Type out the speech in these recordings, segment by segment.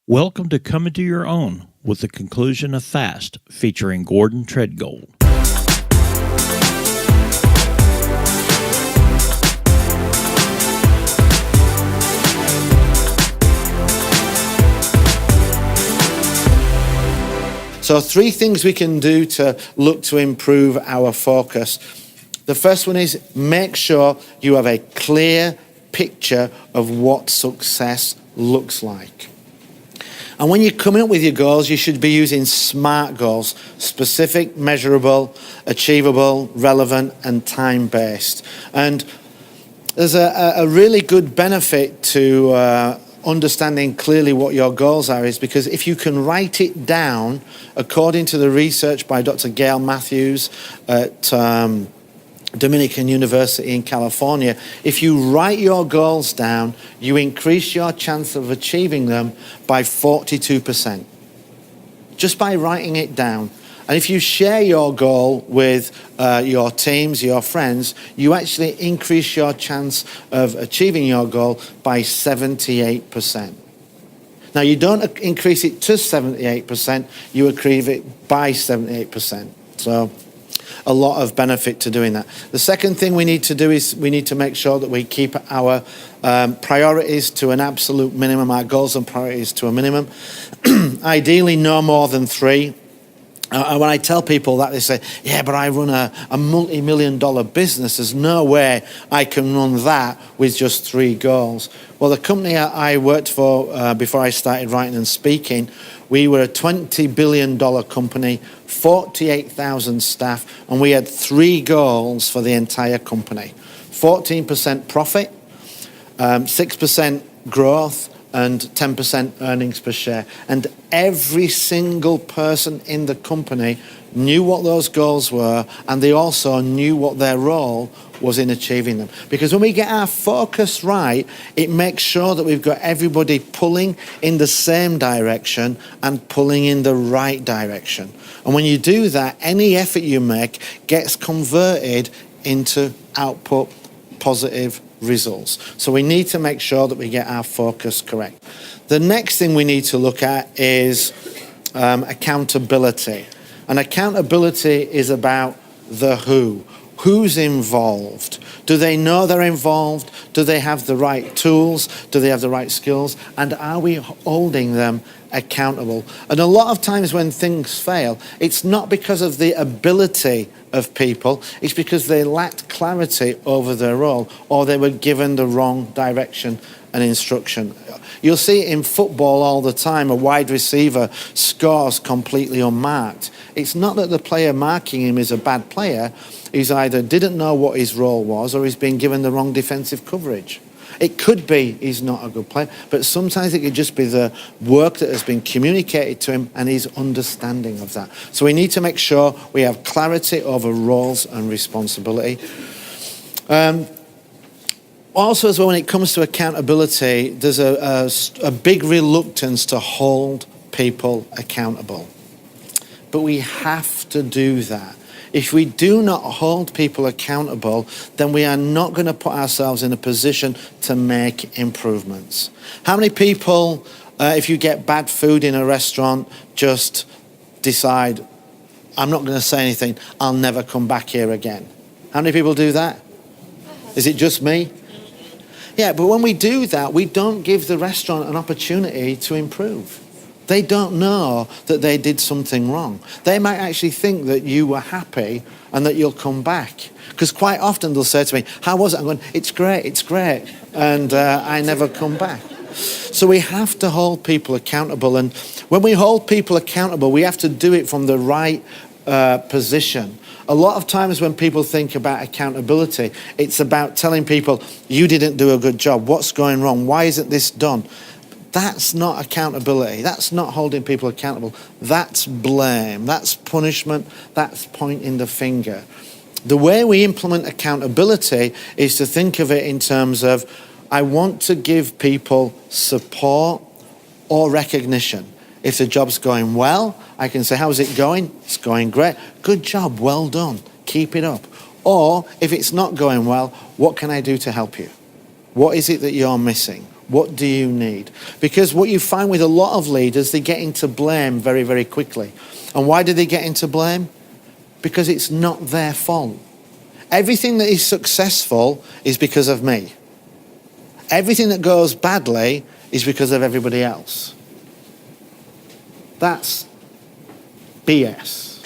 Welcome to Come Into Your Own with the conclusion of Fast, featuring Gordon Tredgold. So 3 things we can do to look to improve our focus. The first one is make sure you have a clear picture of what success looks like. And when you're coming up with your goals, you should be using SMART goals: specific, measurable, achievable, relevant, and time-based. And there's a really good benefit to understanding clearly what your goals are, is because if you can write it down, according to the research by Dr. Gail Matthews at Dominican University in California, if you write your goals down, you increase your chance of achieving them by 42%, just by writing it down. And if you share your goal with your teams, your friends, you actually increase your chance of achieving your goal by 78%. Now, you don't increase it to 78%, you achieve it by 78%. So a lot of benefit to doing that. The second thing we need to do is we need to make sure that we keep our priorities to an absolute minimum, our goals and priorities to a minimum. Ideally, no more than 3. When I tell people that, they say, yeah, but I run a multi-million-dollar business. There's no way I can run that with just 3 goals. Well, the company I worked for before I started writing and speaking, we were a $20 billion company, 48,000 staff, and we had 3 goals for the entire company: 14% profit, 6% growth, and 10% earnings per share. And every single person in the company knew what those goals were, and they also knew what their role was in achieving them. Because when we get our focus right, it makes sure that we've got everybody pulling in the same direction and pulling in the right direction. And when you do that, any effort you make gets converted into output, positive results. So we need to make sure that we get our focus correct. The next thing we need to look at is accountability. And accountability is about the who. Who's involved? Do they know they're involved? Do they have the right tools? Do they have the right skills? And are we holding them accountable? And a lot of times when things fail, it's not because of the ability of people, it's because they lacked clarity over their role, or they were given the wrong direction and instruction. You'll see it in football all the time. A wide receiver scores completely unmarked. It's not that the player marking him is a bad player. He's either didn't know what his role was, or he's been given the wrong defensive coverage. It could be he's not a good player, but sometimes it could just be the work that has been communicated to him and his understanding of that. So we need to make sure we have clarity over roles and responsibility. Also, as well, when it comes to accountability, there's a big reluctance to hold people accountable. But we have to do that. If we do not hold people accountable, then we are not going to put ourselves in a position to make improvements. How many people, if you get bad food in a restaurant, just decide, I'm not going to say anything, I'll never come back here again? How many people do that? Is it just me? Yeah, but when we do that, we don't give the restaurant an opportunity to improve. They don't know that they did something wrong. They might actually think that you were happy and that you'll come back. Because quite often they'll say to me, how was it? I'm going, it's great. And I never come back. So we have to hold people accountable. And when we hold people accountable, we have to do it from the right position. A lot of times when people think about accountability, it's about telling people, you didn't do a good job. What's going wrong? Why isn't this done? That's not accountability. That's not holding people accountable. That's blame. That's punishment. That's pointing the finger. The way we implement accountability is to think of it in terms of, I want to give people support or recognition. If the job's going well, I can say, how's it going? It's going great. Good job. Well done. Keep it up. Or if it's not going well, what can I do to help you? What is it that you're missing? What do you need? Because what you find with a lot of leaders, they get into blame very, very quickly. And why do they get into blame? Because it's not their fault. Everything that is successful is because of me. Everything that goes badly is because of everybody else. That's BS.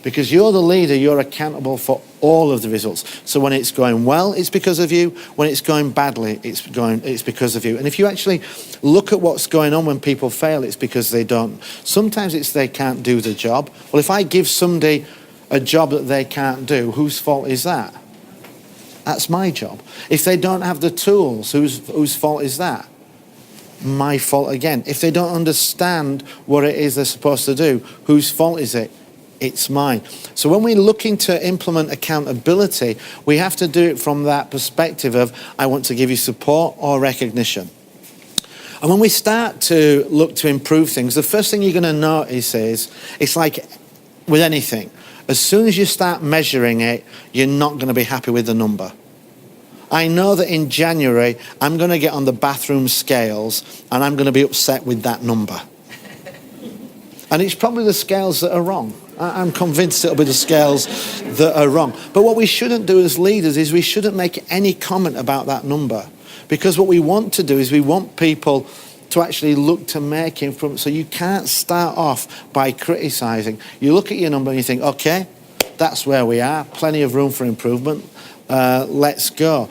Because you're the leader, you're accountable for all of the results. So when it's going well, it's because of you. When it's going badly, it's because of you. And if you actually look at what's going on when people fail, it's because they don't. Sometimes it's they can't do the job. Well, if I give somebody a job that they can't do, whose fault is that? That's my job. If they don't have the tools, whose fault is that? My fault again. If they don't understand what it is they're supposed to do, whose fault is it? It's mine. So when we're looking to implement accountability, we have to do it from that perspective of, I want to give you support or recognition. And when we start to look to improve things, the first thing you're going to notice is, it's like with anything. As soon as you start measuring it, you're not going to be happy with the number. I know that in January, I'm going to get on the bathroom scales and I'm going to be upset with that number. And it's probably the scales that are wrong. I'm convinced it'll be the scales that are wrong. But what we shouldn't do as leaders is we shouldn't make any comment about that number. Because what we want to do is we want people to actually look to make improvement. So you can't start off by criticising. You look at your number and you think, okay, that's where we are. Plenty of room for improvement. Let's go.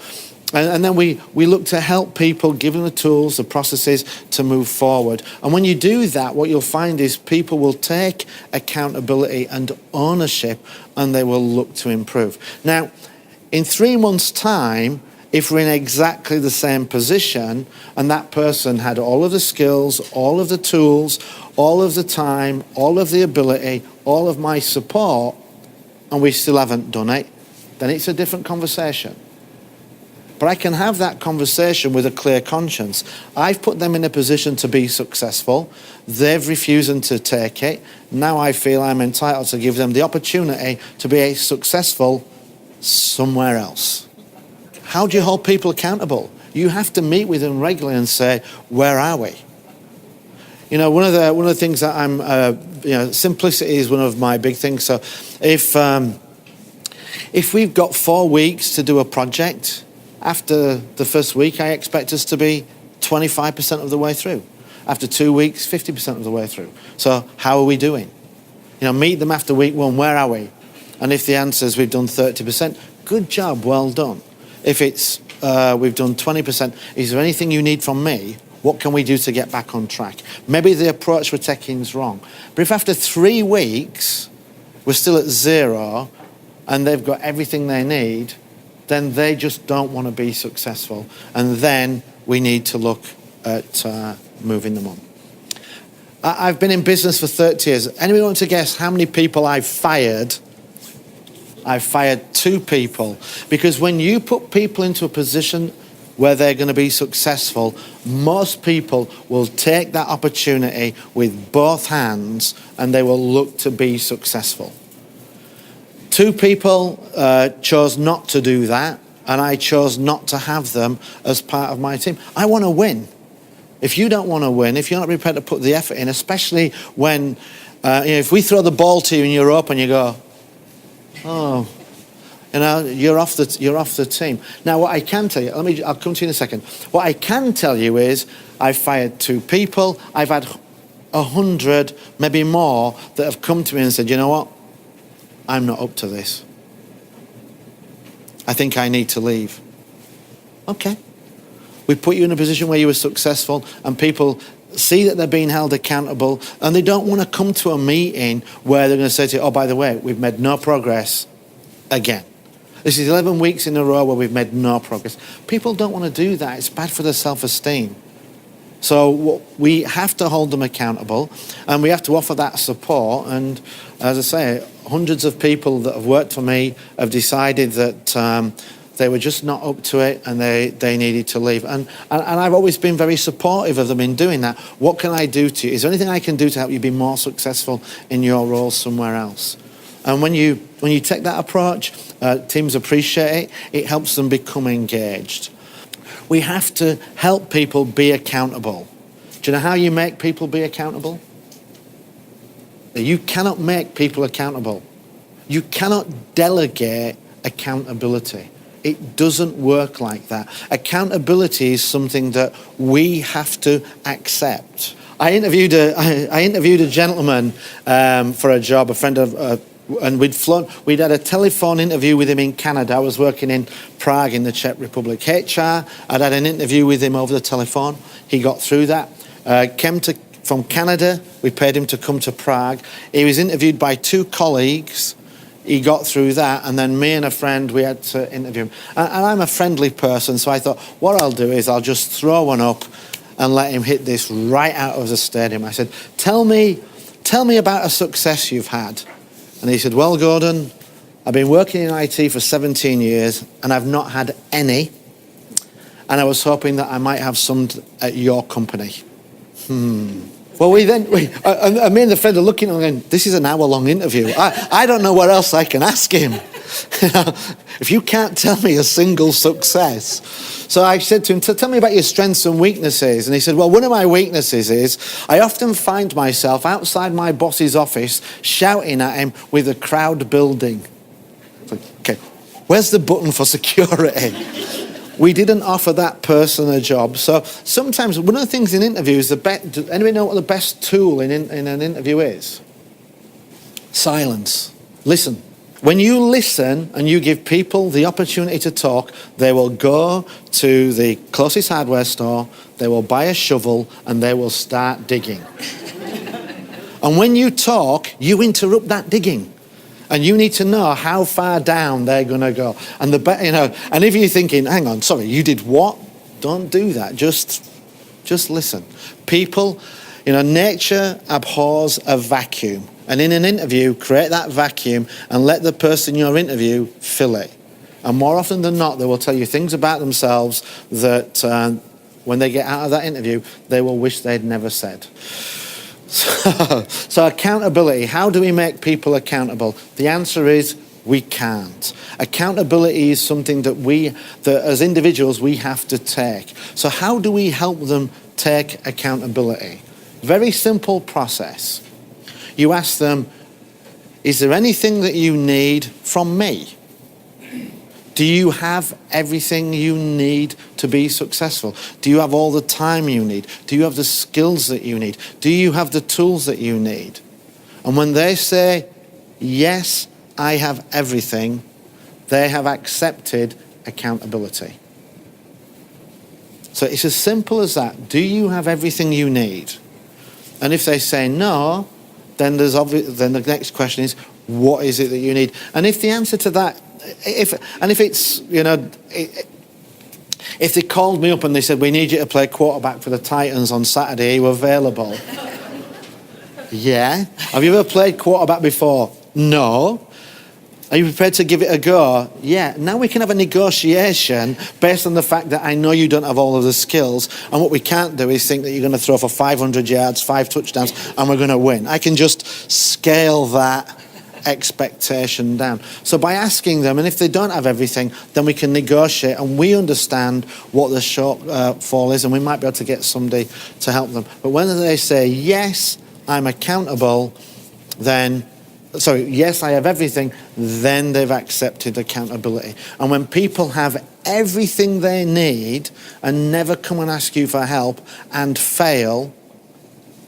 And then we look to help people, give them the tools, the processes to move forward. And when you do that, what you'll find is people will take accountability and ownership and they will look to improve. Now, in 3 months' time, if we're in exactly the same position and that person had all of the skills, all of the tools, all of the time, all of the ability, all of my support, and we still haven't done it, then it's a different conversation. But I can have that conversation with a clear conscience. I've put them in a position to be successful. They've refused to take it. Now I feel I'm entitled to give them the opportunity to be successful somewhere else. How do you hold people accountable? You have to meet with them regularly and say, where are we? You know, one of the things that I'm, simplicity is one of my big things. So if we've got 4 weeks to do a project, after the first week, I expect us to be 25% of the way through. After 2 weeks, 50% of the way through. So how are we doing? You know, meet them after week 1, where are we? And if the answer is we've done 30%, good job, well done. If it's we've done 20%, is there anything you need from me? What can we do to get back on track? Maybe the approach we're taking is wrong. But if after 3 weeks, we're still at 0, and they've got everything they need, then they just don't want to be successful. And then we need to look at moving them on. I've been in business for 30 years. Anyone want to guess how many people I've fired? I've fired 2 people. Because when you put people into a position where they're going to be successful, most people will take that opportunity with both hands and they will look to be successful. 2 people chose not to do that, and I chose not to have them as part of my team. I want to win. If you don't want to win, if you're not prepared to put the effort in, especially when, if we throw the ball to you and you're up and you go, oh, you're off the team. Now, what I can tell you, I'll come to you in a second. What I can tell you is I've fired 2 people. I've had 100, maybe more, that have come to me and said, you know what? I'm not up to this. I think I need to leave. Okay. We put you in a position where you were successful and people see that they're being held accountable and they don't want to come to a meeting where they're going to say to you, oh, by the way, we've made no progress again. This is 11 weeks in a row where we've made no progress. People don't want to do that. It's bad for their self-esteem. So we have to hold them accountable and we have to offer that support. And as I say, hundreds of people that have worked for me have decided that they were just not up to it and they needed to leave. And I've always been very supportive of them in doing that. What can I do to you? Is there anything I can do to help you be more successful in your role somewhere else? And when you take that approach, teams appreciate it. It helps them become engaged. We have to help people be accountable. Do you know how you make people be accountable? You cannot make people accountable. You cannot delegate accountability. It doesn't work like that. Accountability is something that we have to accept. I interviewed a gentleman for a job, a friend of, and we'd had a telephone interview with him in Canada. I was working in Prague in the Czech Republic. HR, I'd had an interview with him over the telephone. He got through that. From Canada, we paid him to come to Prague. He was interviewed by 2 colleagues. He got through that, and then me and a friend, we had to interview him. And I'm a friendly person, so I thought, what I'll do is I'll just throw one up and let him hit this right out of the stadium. I said, tell me about a success you've had. And he said, well, Gordon, I've been working in IT for 17 years, and I've not had any. And I was hoping that I might have some at your company. Well, me and the friend are looking and going, this is an hour-long interview. I don't know what else I can ask him. If you can't tell me a single success. So I said to him, tell me about your strengths and weaknesses. And he said, well, one of my weaknesses is I often find myself outside my boss's office shouting at him with a crowd building. It's like, okay, where's the button for security? We didn't offer that person a job. So sometimes one of the things in interviews, does anybody know what the best tool in an interview is? Silence. Listen. When you listen and you give people the opportunity to talk, they will go to the closest hardware store, they will buy a shovel, and they will start digging. And when you talk, you interrupt that digging. And you need to know how far down they're going to go. And and if you're thinking, hang on, sorry, you did what? Don't do that. Just listen. People, nature abhors a vacuum. And in an interview, create that vacuum and let the person you're interviewing fill it. And more often than not, they will tell you things about themselves that when they get out of that interview, they will wish they'd never said. So accountability, how do we make people accountable? The answer is we can't. Accountability is something that as individuals, we have to take. So how do we help them take accountability? Very simple process. You ask them, is there anything that you need from me? Do you have everything you need to be successful? Do you have all the time you need? Do you have the skills that you need? Do you have the tools that you need? And when they say, yes, I have everything, they have accepted accountability. So it's as simple as that. Do you have everything you need? And if they say no, then then the next question is, what is it that you need? And if the answer to that, if they called me up and they said, we need you to play quarterback for the Titans on Saturday, are you available? Yeah. Have you ever played quarterback before? No. Are you prepared to give it a go? Yeah. Now we can have a negotiation based on the fact that I know you don't have all of the skills, and what we can't do is think that you're going to throw for 500 yards, 5 touchdowns, and we're going to win. I can just scale that expectation down. So by asking them, and if they don't have everything, then we can negotiate and we understand what the shortfall is, and we might be able to get somebody to help them. But when they say, yes, I'm accountable, yes, I have everything, then they've accepted accountability. And when people have everything they need and never come and ask you for help and fail,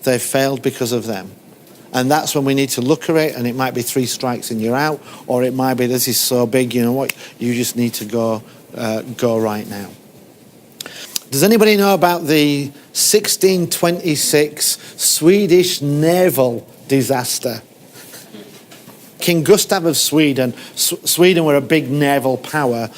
they've failed because of them. And that's when we need to look at it, and it might be 3 strikes and you're out, or it might be, this is so big, you know what, you just need to go right now. Does anybody know about the 1626 Swedish naval disaster? King Gustav of Sweden were a big naval power.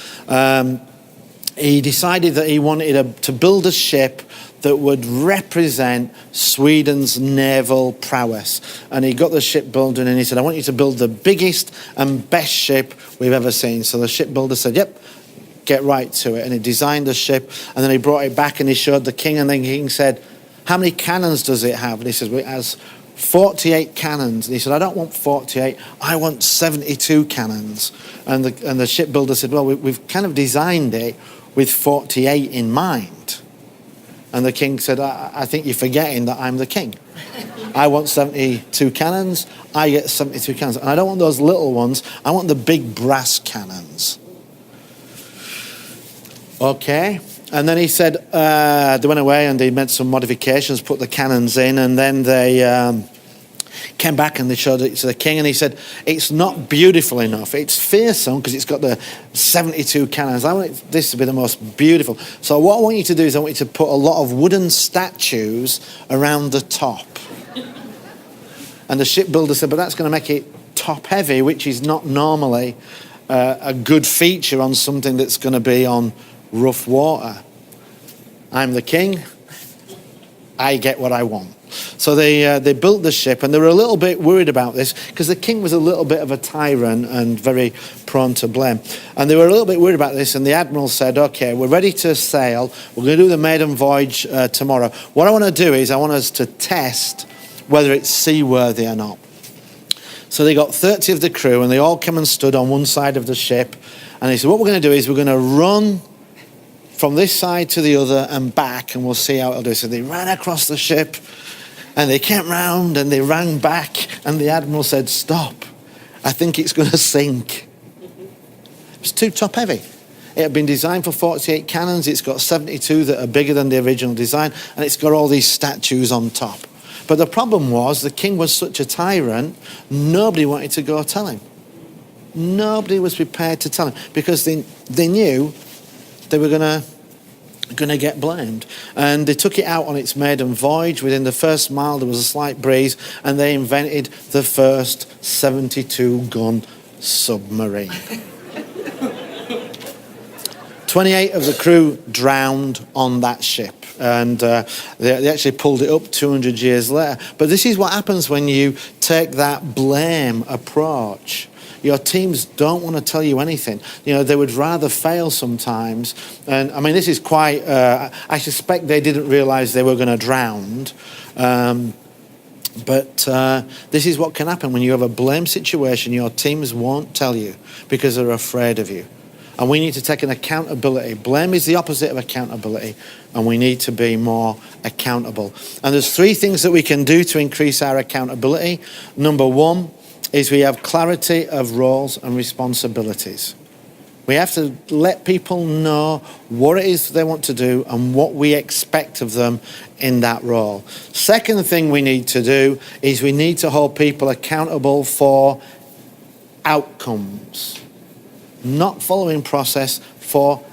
He decided that he wanted to build a ship that would represent Sweden's naval prowess. And he got the shipbuilder and he said, I want you to build the biggest and best ship we've ever seen. So the shipbuilder said, yep, get right to it. And he designed the ship, and then he brought it back and he showed the king, and then the king said, how many cannons does it have? And he said, well, it has 48 cannons. And he said, I don't want 48, I want 72 cannons. And the shipbuilder said, well, we've kind of designed it. with 48 in mind. And the king said, I think you're forgetting that I'm the king. I want 72 cannons. I get 72 cannons. And I don't want those little ones. I want the big brass cannons. Okay. And then he said, they went away and they made some modifications, put the cannons in, and then they came back and they showed it to the king, and he said, it's not beautiful enough. It's fearsome because it's got the 72 cannons. I want this to be the most beautiful. So what I want you to do is I want you to put a lot of wooden statues around the top. And the shipbuilder said, but that's going to make it top heavy, which is not normally a good feature on something that's going to be on rough water. I'm the king. I get what I want. So they built the ship, and they were a little bit worried about this because the king was a little bit of a tyrant and very prone to blame. And they were a little bit worried about this, and the admiral said, okay, we're ready to sail. We're going to do the maiden voyage tomorrow. What I want to do is I want us to test whether it's seaworthy or not. So they got 30 of the crew, and they all came and stood on one side of the ship. And they said, what we're going to do is we're going to run from this side to the other and back, and we'll see how it'll do. So they ran across the ship, and they came round, and they ran back, and the admiral said, stop. I think it's going to sink. It's too top heavy. It had been designed for 48 cannons. It's got 72 that are bigger than the original design, and it's got all these statues on top. But the problem was the king was such a tyrant, nobody wanted to go tell him. Nobody was prepared to tell him because they knew they were going to get blamed. And they took it out on its maiden voyage. Within the first mile, there was a slight breeze, and they invented the first 72-gun submarine. 28 of the crew drowned on that ship, and they actually pulled it up 200 years later. But this is what happens when you take that blame approach. Your teams don't want to tell you anything. You know, they would rather fail sometimes. And I mean, this is quite, I suspect they didn't realize they were going to drown. But this is what can happen when you have a blame situation. Your teams won't tell you because they're afraid of you. And we need to take an accountability. Blame is the opposite of accountability, and we need to be more accountable. And there's 3 things that we can do to increase our accountability. Number 1 is we have clarity of roles and responsibilities. We have to let people know what it is they want to do and what we expect of them in that role. Second thing we need to do is we need to hold people accountable for outcomes. Not following process, for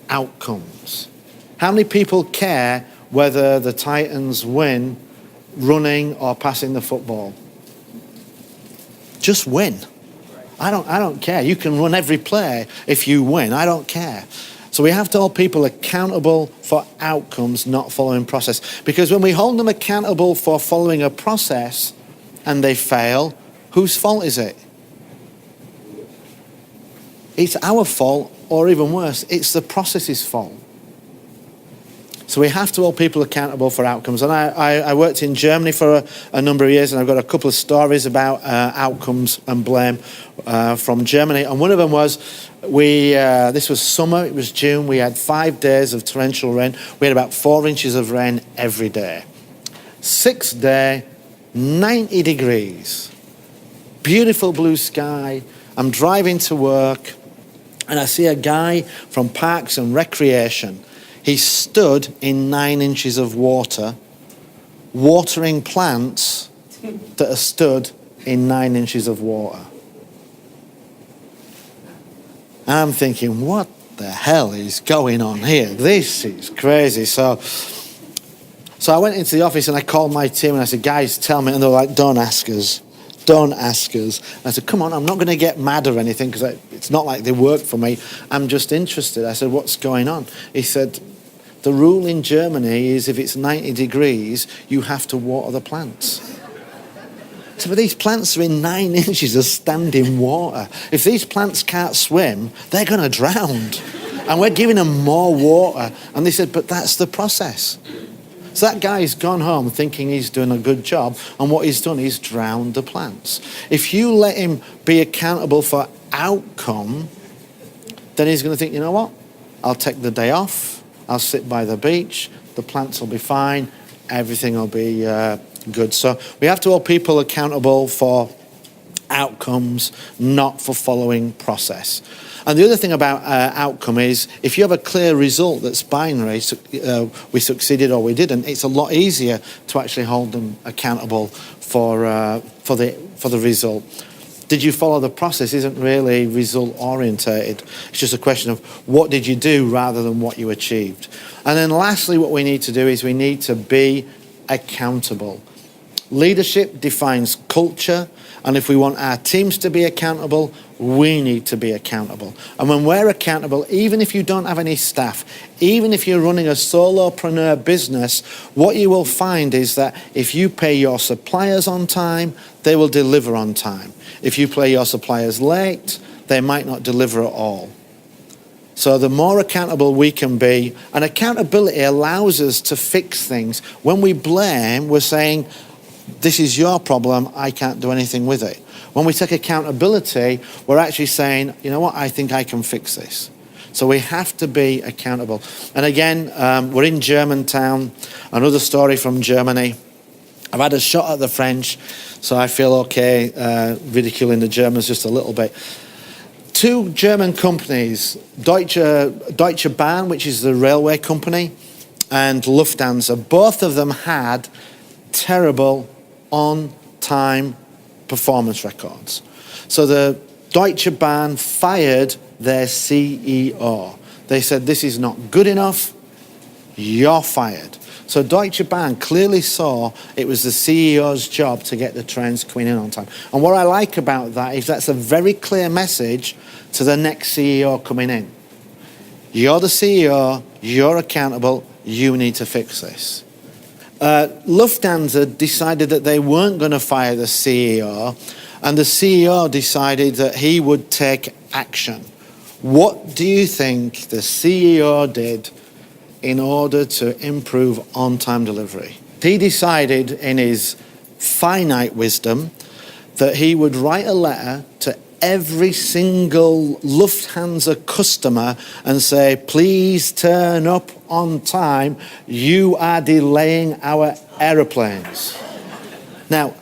outcomes. How many people care whether the Titans win running or passing the football? Just win. I don't care. You can run every play if you win. I don't care. So we have to hold people accountable for outcomes, not following process. Because when we hold them accountable for following a process and they fail, whose fault is it? It's our fault, or even worse, it's the process's fault. So we have to hold people accountable for outcomes. And I worked in Germany for a number of years, and I've got a couple of stories about outcomes and blame from Germany. And one of them was, this was summer, it was June, we had 5 days of torrential rain. We had about 4 inches of rain every day. 6th day, 90 degrees. Beautiful blue sky. I'm driving to work, and I see a guy from Parks and Recreation. He stood in 9 inches of water, watering plants that are stood in 9 inches of water. And I'm thinking, what the hell is going on here? This is crazy. So I went into the office and I called my team and I said, guys, tell me. And they were like, don't ask us. Don't ask us. And I said, come on, I'm not going to get mad or anything because it's not like they work for me. I'm just interested. I said, what's going on? He said, the rule in Germany is if it's 90 degrees, you have to water the plants. So but these plants are in 9 inches of standing water. If these plants can't swim, they're going to drown. And we're giving them more water. And they said, but that's the process. So that guy's gone home thinking he's doing a good job, and what he's done is drowned the plants. If you let him be accountable for outcome, then he's going to think, you know what? I'll take the day off, I'll sit by the beach, the plants will be fine, everything will be good. So we have to hold people accountable for outcomes, not for following process. And the other thing about outcome is if you have a clear result that's binary, we succeeded or we didn't, it's a lot easier to actually hold them accountable for the result. Did you follow the process isn't really result orientated. It's just a question of what did you do rather than what you achieved. And then lastly, what we need to do is we need to be accountable. Leadership defines culture, and if we want our teams to be accountable, we need to be accountable. And when we're accountable, even if you don't have any staff, even if you're running a solopreneur business, what you will find is that if you pay your suppliers on time, they will deliver on time. If you pay your suppliers late, they might not deliver at all. So the more accountable we can be, and accountability allows us to fix things. When we blame, we're saying, this is your problem, I can't do anything with it. When we take accountability, we're actually saying, you know what, I think I can fix this. So we have to be accountable. And again, we're in Germantown, another story from Germany. I've had a shot at the French, so I feel okay ridiculing the Germans just a little bit. Two German companies, Deutsche Bahn, which is the railway company, and Lufthansa, both of them had terrible on-time performance records. So the Deutsche Bahn fired their CEO. They said, this is not good enough, you're fired. So Deutsche Bahn clearly saw it was the CEO's job to get the trains coming in on time. And what I like about that is that's a very clear message to the next CEO coming in. You're the CEO, you're accountable, you need to fix this. Lufthansa decided that they weren't going to fire the CEO, and the CEO decided that he would take action. What do you think the CEO did in order to improve on-time delivery? He decided in his finite wisdom that he would write a letter to every single Lufthansa customer and say, please turn up on time, you are delaying our aeroplanes. Now,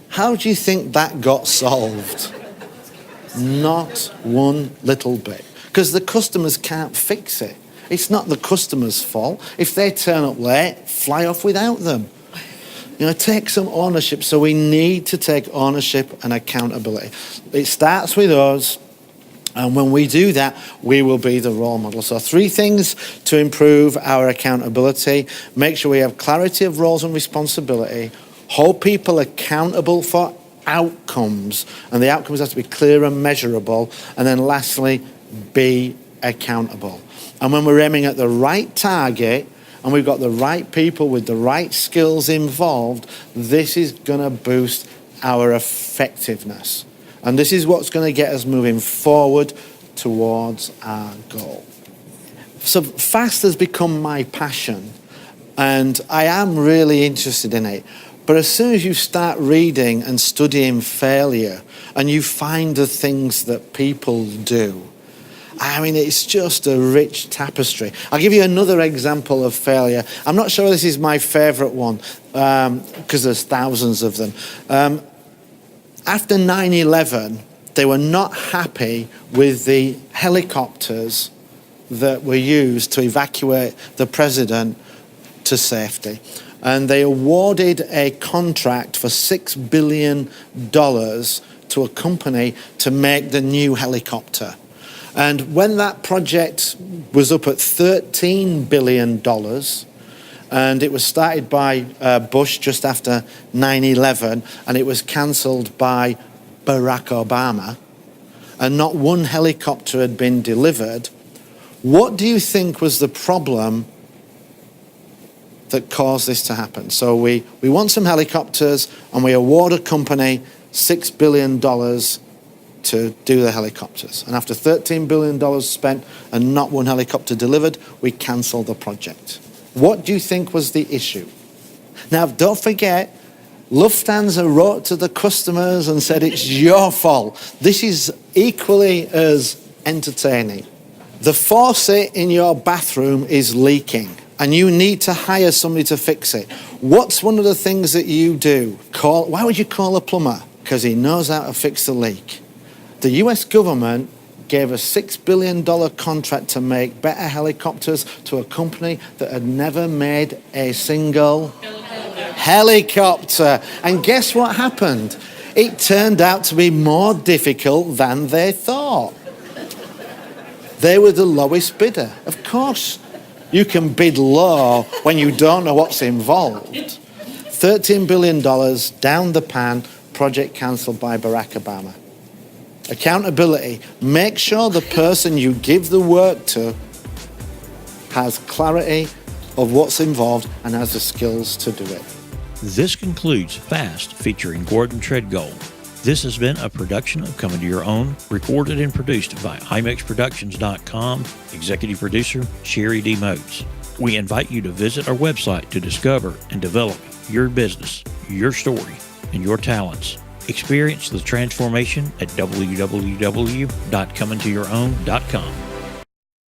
how do you think that got solved? Not one little bit. Because the customers can't fix it. It's not the customer's fault. If they turn up late, fly off without them. You know, take some ownership. So we need to take ownership and accountability. It starts with us, and when we do that, we will be the role model. So 3 things to improve our accountability. Make sure we have clarity of roles and responsibility. Hold people accountable for outcomes, and the outcomes have to be clear and measurable. And then lastly, be accountable. And when we're aiming at the right target, and we've got the right people with the right skills involved, this is going to boost our effectiveness. And this is what's going to get us moving forward towards our goal. So fast has become my passion, and I am really interested in it. But as soon as you start reading and studying failure, and you find the things that people do, I mean, it's just a rich tapestry. I'll give you another example of failure. I'm not sure this is my favorite one, because there's thousands of them. After 9/11, they were not happy with the helicopters that were used to evacuate the president to safety. And they awarded a contract for $6 billion to a company to make the new helicopter. And when that project was up at $13 billion, and it was started by Bush just after 9/11, and it was cancelled by Barack Obama, and not one helicopter had been delivered, what do you think was the problem that caused this to happen? So we want some helicopters, and we award a company $6 billion to do the helicopters. And after $13 billion spent and not one helicopter delivered, we cancelled the project. What do you think was the issue? Now, don't forget, Lufthansa wrote to the customers and said, it's your fault. This is equally as entertaining. The faucet in your bathroom is leaking and you need to hire somebody to fix it. What's one of the things that you do? Why would you call a plumber? Because he knows how to fix the leak. The US government gave a $6 billion contract to make better helicopters to a company that had never made a single helicopter. And guess what happened? It turned out to be more difficult than they thought. They were the lowest bidder. Of course, you can bid low when you don't know what's involved. $13 billion down the pan, project cancelled by Barack Obama. Accountability. Make sure the person you give the work to has clarity of what's involved and has the skills to do it. This concludes Fast featuring Gordon Tredgold. This has been a production of Coming to Your Own, recorded and produced by IMEXProductions.com, executive producer Sherry D. Moats. We invite you to visit our website to discover and develop your business, your story, and your talents. Experience the transformation at www.comingtoyourown.com.